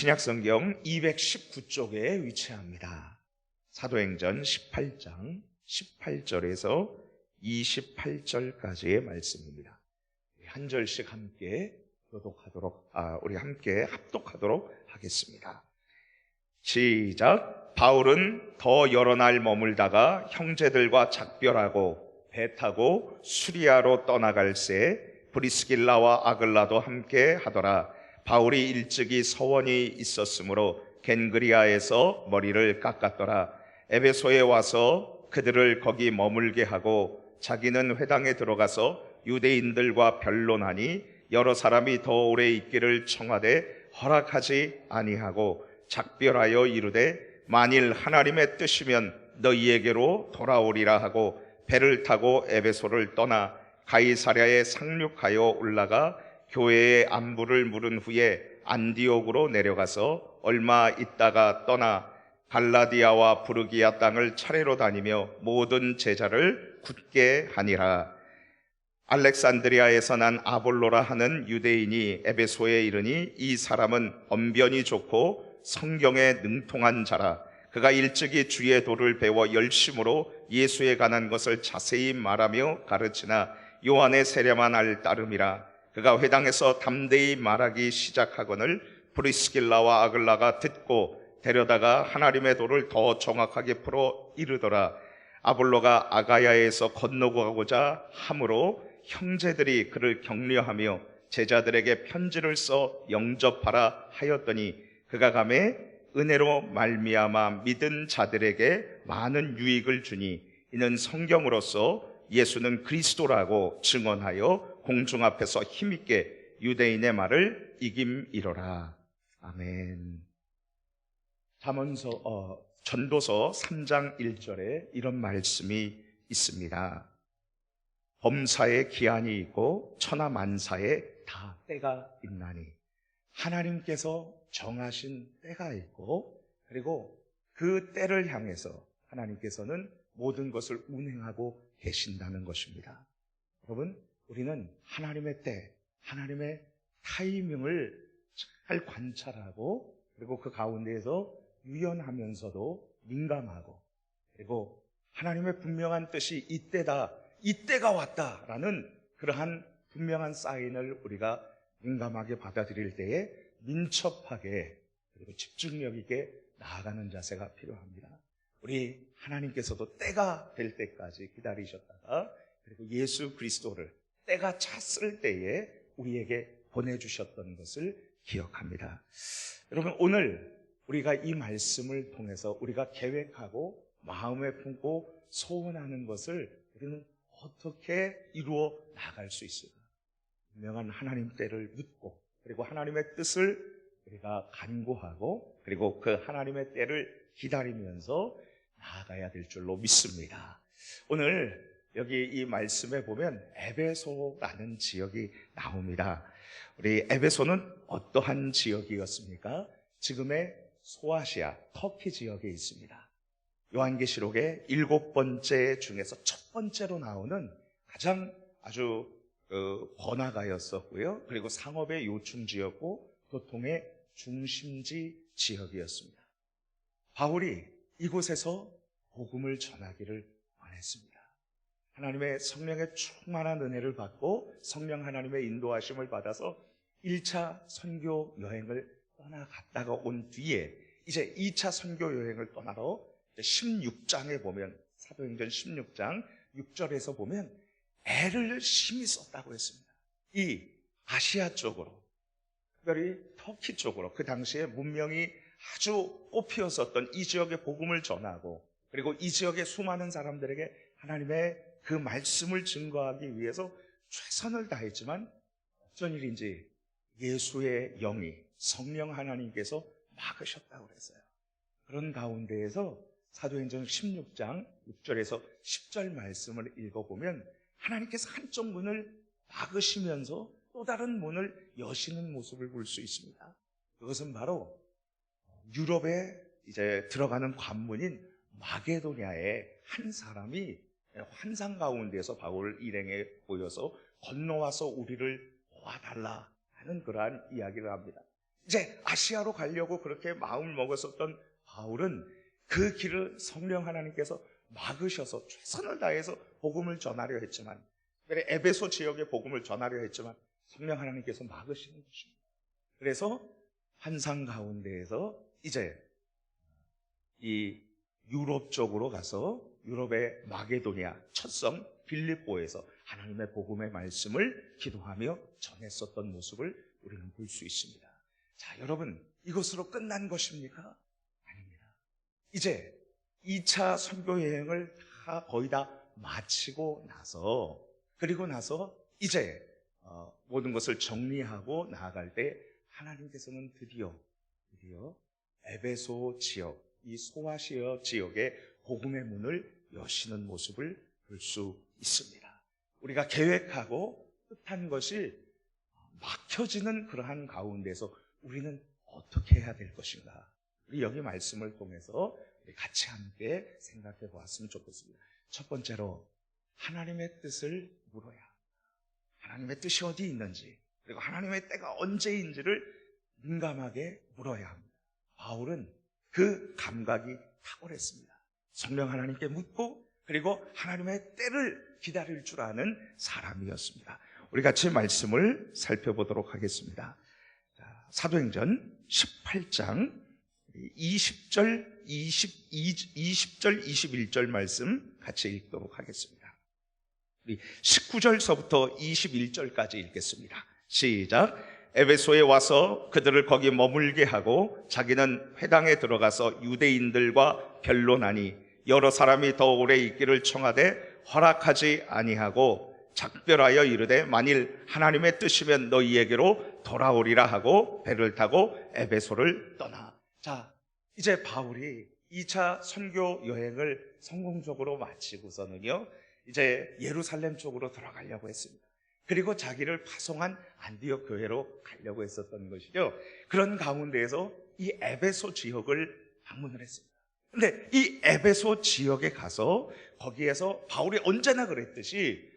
신약성경 219쪽에 위치합니다. 사도행전 18장 18절에서 28절까지의 말씀입니다. 한 절씩 함께 우리 함께 합독하도록 하겠습니다. 시작. 바울은 더 여러 날 머물다가 형제들과 작별하고 배 타고 수리아로 떠나갈새 브리스길라와 아글라도 함께 하더라. 바울이 일찍이 서원이 있었으므로 겐그리아에서 머리를 깎았더라. 에베소에 와서 그들을 거기 머물게 하고 자기는 회당에 들어가서 유대인들과 변론하니 여러 사람이 더 오래 있기를 청하되 허락하지 아니하고 작별하여 이르되 만일 하나님의 뜻이면 너희에게로 돌아오리라 하고 배를 타고 에베소를 떠나 가이사랴에 상륙하여 올라가 교회의 안부를 물은 후에 안디옥으로 내려가서 얼마 있다가 떠나 갈라디아와 부르기아 땅을 차례로 다니며 모든 제자를 굳게 하니라. 알렉산드리아에서 난 아볼로라 하는 유대인이 에베소에 이르니 이 사람은 언변이 좋고 성경에 능통한 자라. 그가 일찍이 주의 도를 배워 열심으로 예수에 관한 것을 자세히 말하며 가르치나 요한의 세례만 알 따름이라. 그가 회당에서 담대히 말하기 시작하거늘 브리스길라와 아글라가 듣고 데려다가 하나님의 도를 더 정확하게 풀어 이르더라. 아볼로가 아가야에서 건너가고자 함으로 형제들이 그를 격려하며 제자들에게 편지를 써 영접하라 하였더니 그가 가매 은혜로 말미암아 믿은 자들에게 많은 유익을 주니 이는 성경으로서 예수는 그리스도라고 증언하여 공중 앞에서 힘있게 유대인의 말을 이김이로라. 아멘. 전도서 3장 1절에 이런 말씀이 있습니다. 범사에 기한이 있고 천하만사에 다 때가 있나니 하나님께서 정하신 때가 있고 그리고 그 때를 향해서 하나님께서는 모든 것을 운행하고 계신다는 것입니다. 여러분, 우리는 하나님의 때, 하나님의 타이밍을 잘 관찰하고 그리고 그 가운데에서 유연하면서도 민감하고 그리고 하나님의 분명한 뜻이 이때다, 이때가 왔다라는 그러한 분명한 사인을 우리가 민감하게 받아들일 때에 민첩하게 그리고 집중력 있게 나아가는 자세가 필요합니다. 우리 하나님께서도 때가 될 때까지 기다리셨다가 그리고 예수 그리스도를 때가 찼을 때에 우리에게 보내주셨던 것을 기억합니다. 여러분, 오늘 우리가 이 말씀을 통해서 우리가 계획하고 마음에 품고 소원하는 것을 우리는 어떻게 이루어 나갈 수 있을까? 분명한 하나님 때를 묻고 그리고 하나님의 뜻을 우리가 간구하고 그리고 그 하나님의 때를 기다리면서 나아가야 될 줄로 믿습니다. 오늘 여기 이 말씀에 보면 에베소라는 지역이 나옵니다. 우리 에베소는 어떠한 지역이었습니까? 지금의 소아시아, 터키 지역에 있습니다. 요한계시록의 7번째 중에서 첫 번째로 나오는 가장 아주 번화가였었고요. 그리고 상업의 요충지였고 교통의 중심지 지역이었습니다. 바울이 이곳에서 복음을 전하기를 원했습니다. 하나님의 성령의 충만한 은혜를 받고 성령 하나님의 인도하심을 받아서 1차 선교 여행을 떠나갔다가 온 뒤에 이제 2차 선교 여행을 떠나러 16장에 보면 사도행전 16장 6절에서 보면 애를 심히 썼다고 했습니다. 이 아시아 쪽으로 특별히 터키 쪽으로 그 당시에 문명이 아주 꽃피었었던 이 지역에 복음을 전하고 그리고 이 지역의 수많은 사람들에게 하나님의 그 말씀을 증거하기 위해서 최선을 다했지만 어쩐 일인지 예수의 영이 성령 하나님께서 막으셨다고 그랬어요. 그런 가운데에서 사도행전 16장 6절에서 10절 말씀을 읽어보면 하나님께서 한쪽 문을 막으시면서 또 다른 문을 여시는 모습을 볼 수 있습니다. 그것은 바로 유럽에 이제 들어가는 관문인 마게도냐의 한 사람이 환상 가운데서 바울을 일행에 보여서 건너와서 우리를 도와달라 하는 그러한 이야기를 합니다. 이제 아시아로 가려고 그렇게 마음을 먹었었던 바울은 그 길을 성령 하나님께서 막으셔서 최선을 다해서 복음을 전하려 했지만, 에베소 지역에 복음을 전하려 했지만 성령 하나님께서 막으시는 것입니다. 그래서 환상 가운데에서 이제 이 유럽 쪽으로 가서 유럽의 마게도니아 첫성 빌립보에서 하나님의 복음의 말씀을 기도하며 전했었던 모습을 우리는 볼 수 있습니다. 자, 여러분, 이것으로 끝난 것입니까? 아닙니다. 이제 2차 선교 여행을 거의 다 마치고 나서, 그리고 나서 이제 모든 것을 정리하고 나아갈 때 하나님께서는 드디어 에베소 지역, 이 소아시아 지역의 복음의 문을 여시는 모습을 볼 수 있습니다. 우리가 계획하고 뜻한 것이 막혀지는 그러한 가운데서 우리는 어떻게 해야 될 것인가? 우리 여기 말씀을 통해서 우리 같이 함께 생각해 보았으면 좋겠습니다. 첫 번째로 하나님의 뜻을 물어야 합니다. 하나님의 뜻이 어디 있는지, 그리고 하나님의 때가 언제인지를 민감하게 물어야 합니다. 바울은 그 감각이 탁월했습니다. 성령 하나님께 묻고 그리고 하나님의 때를 기다릴 줄 아는 사람이었습니다. 우리 같이 말씀을 살펴보도록 하겠습니다. 사도행전 18장 20절, 21절 말씀 같이 읽도록 하겠습니다. 우리 19절서부터 21절까지 읽겠습니다. 시작. 에베소에 와서 그들을 거기 머물게 하고 자기는 회당에 들어가서 유대인들과 변론하니 여러 사람이 더 오래 있기를 청하되 허락하지 아니하고 작별하여 이르되 만일 하나님의 뜻이면 너희에게로 돌아오리라 하고 배를 타고 에베소를 떠나. 자, 이제 바울이 2차 선교 여행을 성공적으로 마치고서는요, 이제 예루살렘 쪽으로 들어가려고 했습니다. 그리고 자기를 파송한 안디옥 교회로 가려고 했었던 것이죠. 그런 가운데에서 이 에베소 지역을 방문을 했습니다. 근데 이 에베소 지역에 가서 거기에서 바울이 언제나 그랬듯이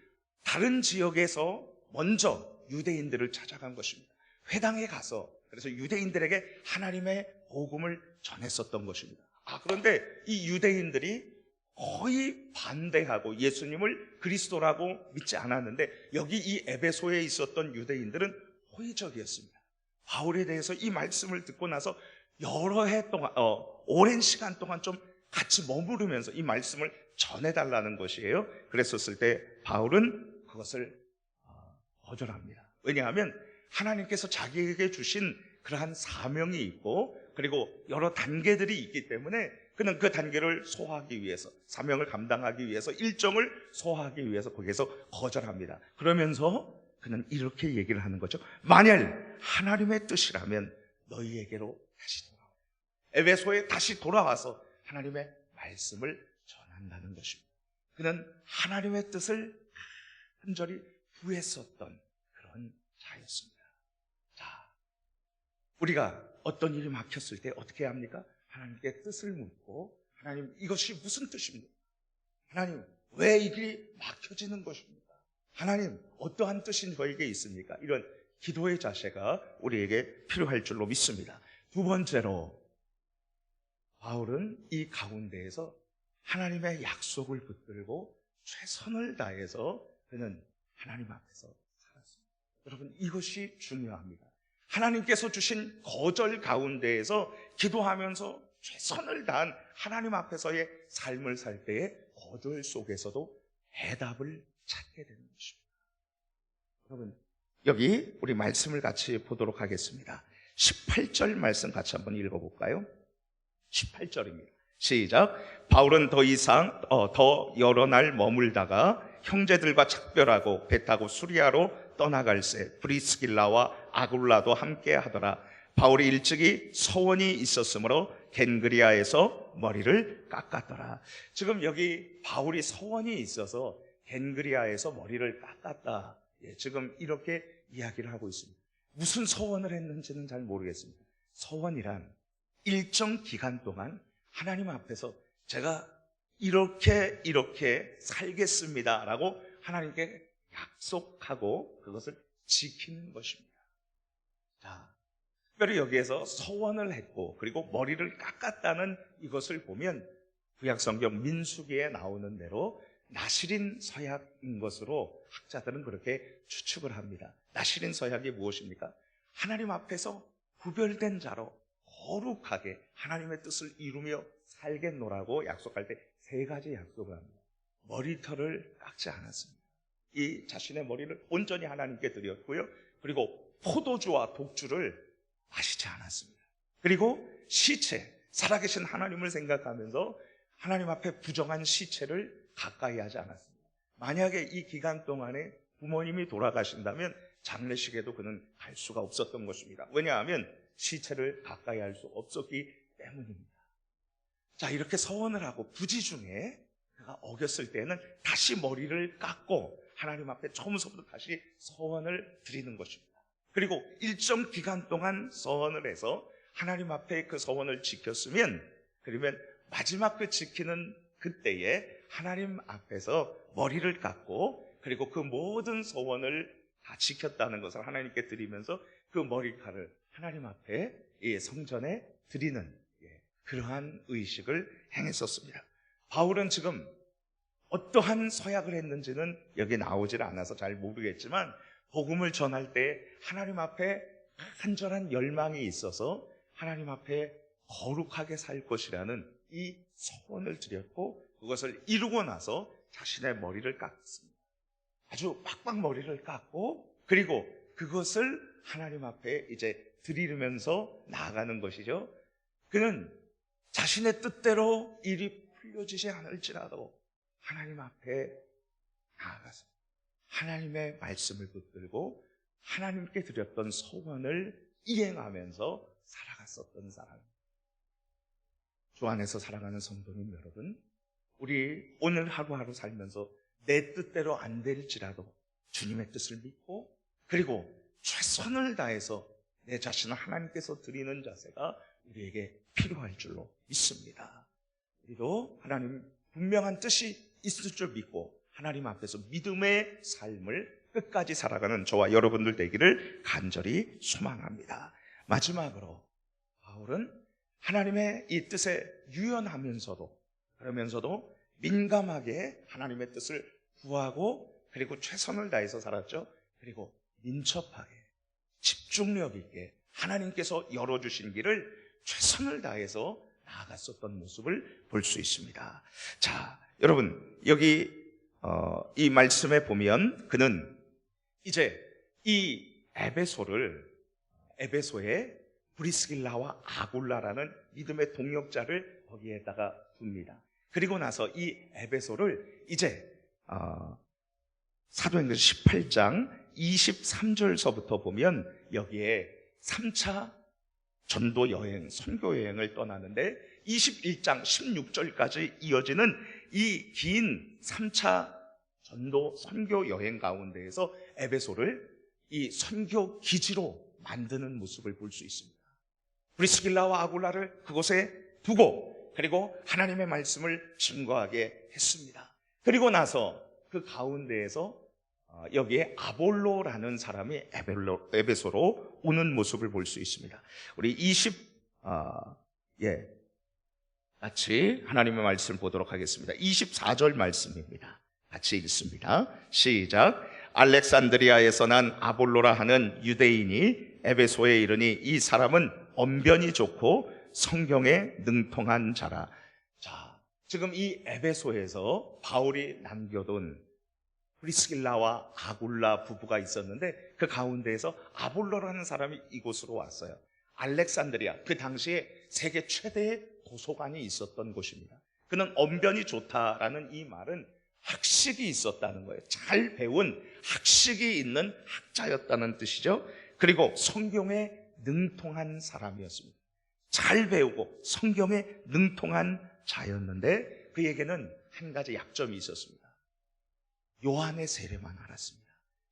다른 지역에서 먼저 유대인들을 찾아간 것입니다. 회당에 가서 그래서 유대인들에게 하나님의 복음을 전했었던 것입니다. 그런데 이 유대인들이 거의 반대하고 예수님을 그리스도라고 믿지 않았는데 여기 이 에베소에 있었던 유대인들은 호의적이었습니다. 바울에 대해서 이 말씀을 듣고 나서 여러 해 동안 오랜 시간 동안 좀 같이 머무르면서 이 말씀을 전해달라는 것이에요. 그랬었을 때 바울은 그것을 거절합니다. 왜냐하면 하나님께서 자기에게 주신 그러한 사명이 있고 그리고 여러 단계들이 있기 때문에 그는 그 단계를 소화하기 위해서, 사명을 감당하기 위해서, 일정을 소화하기 위해서 거기에서 거절합니다. 그러면서 그는 이렇게 얘기를 하는 거죠. 만약 하나님의 뜻이라면 너희에게로 다시 돌아와. 에베소에 다시 돌아와서 하나님의 말씀을 전한다는 것입니다. 그는 하나님의 뜻을 간절히 구했었던 그런 자였습니다. 자, 우리가 어떤 일이 막혔을 때 어떻게 해야 합니까? 하나님께 뜻을 묻고, 하나님 이것이 무슨 뜻입니까? 하나님 왜 이 길이 막혀지는 것입니까? 하나님 어떠한 뜻이 저에게 있습니까? 이런 기도의 자세가 우리에게 필요할 줄로 믿습니다. 두 번째로 바울은 이 가운데에서 하나님의 약속을 붙들고 최선을 다해서 그는 하나님 앞에서 살았습니다. 여러분, 이것이 중요합니다. 하나님께서 주신 거절 가운데에서 기도하면서 최선을 다한 하나님 앞에서의 삶을 살 때에 거절 속에서도 해답을 찾게 되는 것입니다. 여러분, 여기 우리 말씀을 같이 보도록 하겠습니다. 18절 말씀 같이 한번 읽어볼까요? 18절입니다. 시작. 바울은 더 이상 더 여러 날 머물다가 형제들과 작별하고 배 타고 수리아로 떠나갈새 브리스길라와 아굴라도 함께 하더라. 바울이 일찍이 서원이 있었으므로 겐그리아에서 머리를 깎았더라. 지금 여기 바울이 서원이 있어서 겐그리아에서 머리를 깎았다. 지금 이렇게 이야기를 하고 있습니다. 무슨 서원을 했는지는 잘 모르겠습니다. 서원이란 일정 기간 동안 하나님 앞에서 제가 이렇게 살겠습니다라고 하나님께 약속하고 그것을 지키는 것입니다. 자, 특별히 여기에서 서원을 했고 그리고 머리를 깎았다는 이것을 보면 구약성경 민수기에 나오는 대로 나실인 서약인 것으로 학자들은 그렇게 추측을 합니다. 나실인 서약이 무엇입니까? 하나님 앞에서 구별된 자로 거룩하게 하나님의 뜻을 이루며 살겠노라고 약속할 때 세 가지 약속을 합니다. 머리털을 깎지 않았습니다. 이 자신의 머리를 온전히 하나님께 드렸고요. 그리고 포도주와 독주를 마시지 않았습니다. 그리고 시체, 살아계신 하나님을 생각하면서 하나님 앞에 부정한 시체를 가까이 하지 않았습니다. 만약에 이 기간 동안에 부모님이 돌아가신다면 장례식에도 그는 갈 수가 없었던 것입니다. 왜냐하면 시체를 가까이 할 수 없었기 때문입니다. 자, 이렇게 서원을 하고 부지 중에 그가 어겼을 때는 다시 머리를 깎고 하나님 앞에 처음부터 다시 서원을 드리는 것입니다. 그리고 일정 기간 동안 서원을 해서 하나님 앞에 그 서원을 지켰으면, 그러면 마지막 그 지키는 그때에 하나님 앞에서 머리를 깎고 그리고 그 모든 서원을 다 지켰다는 것을 하나님께 드리면서 그 머리카락을 하나님 앞에 성전에 드리는 그러한 의식을 행했었습니다. 바울은 지금 어떠한 서약을 했는지는 여기 나오질 않아서 잘 모르겠지만 복음을 전할 때 하나님 앞에 간절한 열망이 있어서 하나님 앞에 거룩하게 살 것이라는 이 서원을 드렸고 그것을 이루고 나서 자신의 머리를 깎았습니다. 아주 빡빡 머리를 깎고 그리고 그것을 하나님 앞에 이제 드리면서 나아가는 것이죠. 그는 자신의 뜻대로 일이 풀려지지 않을지라도 하나님 앞에 나아가서 하나님의 말씀을 붙들고 하나님께 드렸던 소원을 이행하면서 살아갔었던 사람입니다. 주 안에서 살아가는 성도님 여러분, 우리 오늘 하루하루 살면서 내 뜻대로 안 될지라도 주님의 뜻을 믿고 그리고 최선을 다해서 내 자신을 하나님께서 드리는 자세가 우리에게 필요할 줄로 믿습니다. 우리도 하나님 분명한 뜻이 있을 줄 믿고 하나님 앞에서 믿음의 삶을 끝까지 살아가는 저와 여러분들 되기를 간절히 소망합니다. 마지막으로 바울은 하나님의 이 뜻에 유연하면서도 그러면서도 민감하게 하나님의 뜻을 구하고 그리고 최선을 다해서 살았죠. 그리고 민첩하게 집중력 있게 하나님께서 열어주신 길을 최선을 다해서 나아갔었던 모습을 볼 수 있습니다. 자, 여러분 여기 이 말씀에 보면 그는 이제 이 에베소에 브리스길라와 아굴라라는 믿음의 동역자를 거기에다가 둡니다. 그리고 나서 이 에베소를 이제 사도행전 18장 23절서부터 보면 여기에 3차 전도 여행, 선교 여행을 떠나는데 21장 16절까지 이어지는 이 긴 3차 전도 선교 여행 가운데에서 에베소를 이 선교 기지로 만드는 모습을 볼 수 있습니다. 브리스길라와 아굴라를 그곳에 두고 그리고 하나님의 말씀을 증거하게 했습니다. 그리고 나서 그 가운데에서 여기에 아볼로라는 사람이 에베소로 오는 모습을 볼 수 있습니다. 우리 같이 하나님의 말씀을 보도록 하겠습니다. 24절 말씀입니다. 같이 읽습니다. 시작. 알렉산드리아에서 난 아볼로라 하는 유대인이 에베소에 이르니 이 사람은 언변이 좋고 성경에 능통한 자라. 자, 지금 이 에베소에서 바울이 남겨둔 브리스길라와 아굴라 부부가 있었는데 그 가운데에서 아볼로라는 사람이 이곳으로 왔어요. 알렉산드리아, 그 당시에 세계 최대의 도서관이 있었던 곳입니다. 그는 언변이 좋다라는 이 말은 학식이 있었다는 거예요. 잘 배운 학식이 있는 학자였다는 뜻이죠. 그리고 성경에 능통한 사람이었습니다. 잘 배우고 성경에 능통한 자였는데 그에게는 한 가지 약점이 있었습니다. 요한의 세례만 알았습니다.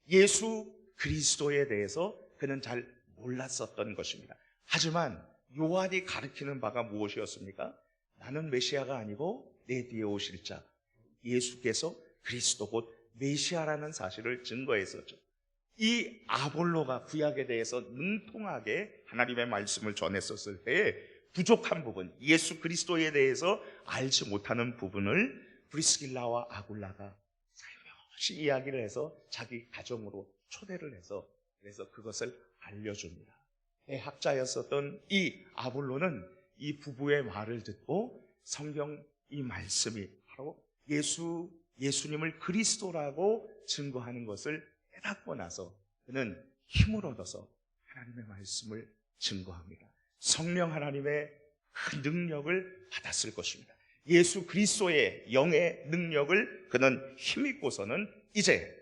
예수 그리스도에 대해서 그는 잘 몰랐었던 것입니다. 하지만 요한이 가르치는 바가 무엇이었습니까? 나는 메시아가 아니고 내 뒤에 오실 자 예수께서 그리스도 곧 메시아라는 사실을 증거했었죠. 이 아볼로가 구약에 대해서 능통하게 하나님의 말씀을 전했었을 때 부족한 부분, 예수 그리스도에 대해서 알지 못하는 부분을 브리스길라와 아굴라가 살며시 이야기를 해서 자기 가정으로 초대를 해서 그래서 그것을 알려줍니다. 대학자였었던 이 아볼로는 이 부부의 말을 듣고 성경 이 말씀이 바로 예수님을 그리스도라고 증거하는 것을 깨닫고 나서 그는 힘을 얻어서 하나님의 말씀을 증거합니다. 성령 하나님의 그 능력을 받았을 것입니다. 예수 그리스도의 영의 능력을 그는 힘입고서는 이제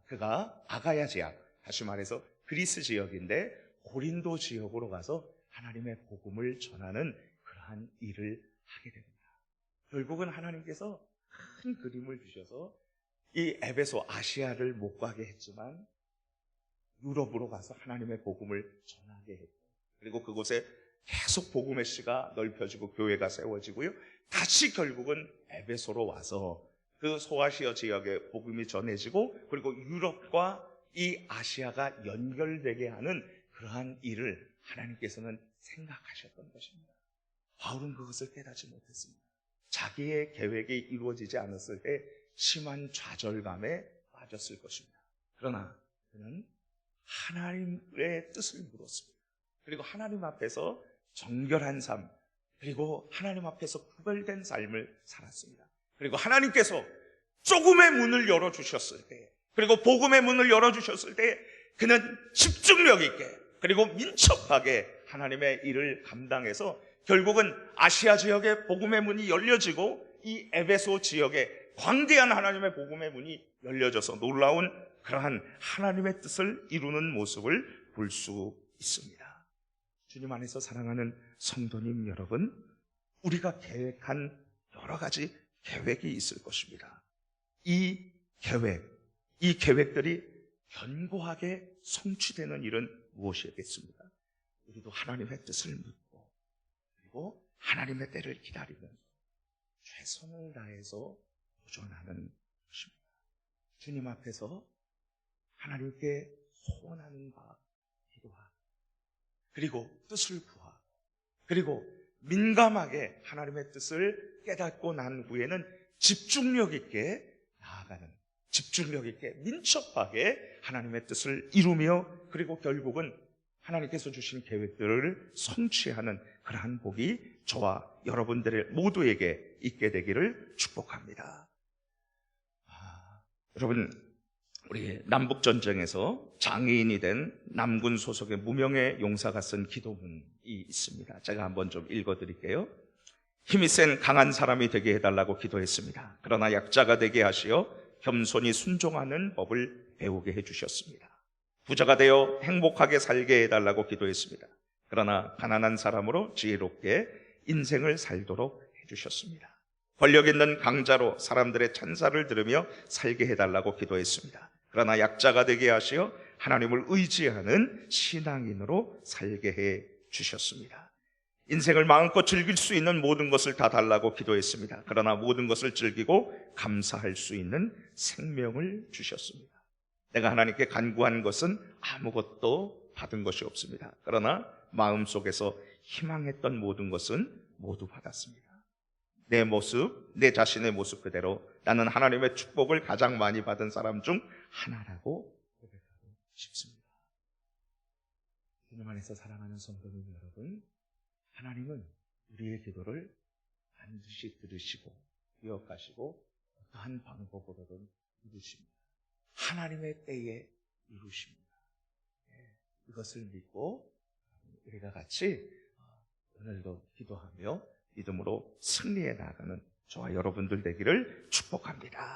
그가 아가야 지역, 다시 말해서 그리스 지역인데 고린도 지역으로 가서 하나님의 복음을 전하는 그러한 일을 하게 됩니다. 결국은 하나님께서 큰 그림을 주셔서 이 에베소 아시아를 못 가게 했지만 유럽으로 가서 하나님의 복음을 전하게 했고, 그리고 그곳에 계속 복음의 씨가 넓혀지고 교회가 세워지고요. 다시 결국은 에베소로 와서 그 소아시아 지역에 복음이 전해지고, 그리고 유럽과 이 아시아가 연결되게 하는 그러한 일을 하나님께서는 생각하셨던 것입니다. 바울은 그것을 깨닫지 못했습니다. 자기의 계획이 이루어지지 않았을 때 심한 좌절감에 빠졌을 것입니다. 그러나 그는 하나님의 뜻을 물었습니다. 그리고 하나님 앞에서 정결한 삶, 그리고 하나님 앞에서 구별된 삶을 살았습니다. 그리고 하나님께서 조금의 문을 열어주셨을 때, 그리고 복음의 문을 열어주셨을 때 그는 집중력 있게 그리고 민첩하게 하나님의 일을 감당해서 결국은 아시아 지역의 복음의 문이 열려지고 이 에베소 지역에 광대한 하나님의 복음의 문이 열려져서 놀라운 그러한 하나님의 뜻을 이루는 모습을 볼 수 있습니다. 주님 안에서 사랑하는 성도님 여러분, 우리가 계획한 여러 가지 계획이 있을 것입니다. 이 계획들이 견고하게 성취되는 일은 무엇이겠습니까? 우리도 하나님의 뜻을 묻고 그리고 하나님의 때를 기다리면서 최선을 다해서 도전하는 것입니다. 주님 앞에서 하나님께 소원하는 바 기도하고, 그리고 뜻을 구하고, 그리고 민감하게 하나님의 뜻을 깨닫고 난 후에는 집중력 있게 나아가는, 집중력 있게 민첩하게 하나님의 뜻을 이루며, 그리고 결국은 하나님께서 주신 계획들을 성취하는 그러한 복이 저와 여러분들 모두에게 있게 되기를 축복합니다. 여러분, 우리 남북전쟁에서 장애인이 된 남군 소속의 무명의 용사가 쓴 기도문이 있습니다. 제가 한번 좀 읽어드릴게요. 힘이 센 강한 사람이 되게 해달라고 기도했습니다. 그러나 약자가 되게 하시어 겸손히 순종하는 법을 배우게 해주셨습니다. 부자가 되어 행복하게 살게 해달라고 기도했습니다. 그러나 가난한 사람으로 지혜롭게 인생을 살도록 해주셨습니다. 권력 있는 강자로 사람들의 찬사를 들으며 살게 해달라고 기도했습니다. 그러나 약자가 되게 하시어 하나님을 의지하는 신앙인으로 살게 해주셨습니다. 인생을 마음껏 즐길 수 있는 모든 것을 다 달라고 기도했습니다. 그러나 모든 것을 즐기고 감사할 수 있는 생명을 주셨습니다. 내가 하나님께 간구한 것은 아무것도 받은 것이 없습니다. 그러나 마음속에서 희망했던 모든 것은 모두 받았습니다. 내 모습, 내 자신의 모습 그대로 나는 하나님의 축복을 가장 많이 받은 사람 중 하나라고 고백하고 싶습니다. 주님 안에서 사랑하는 성도님 여러분, 하나님은 우리의 기도를 반드시 들으시고 기억하시고 어떠한 방법으로든 이루십니다. 하나님의 때에 이루십니다. 이것을 믿고 우리가 같이 오늘도 기도하며 믿음으로 승리해 나가는 저와 여러분들 되기를 축복합니다.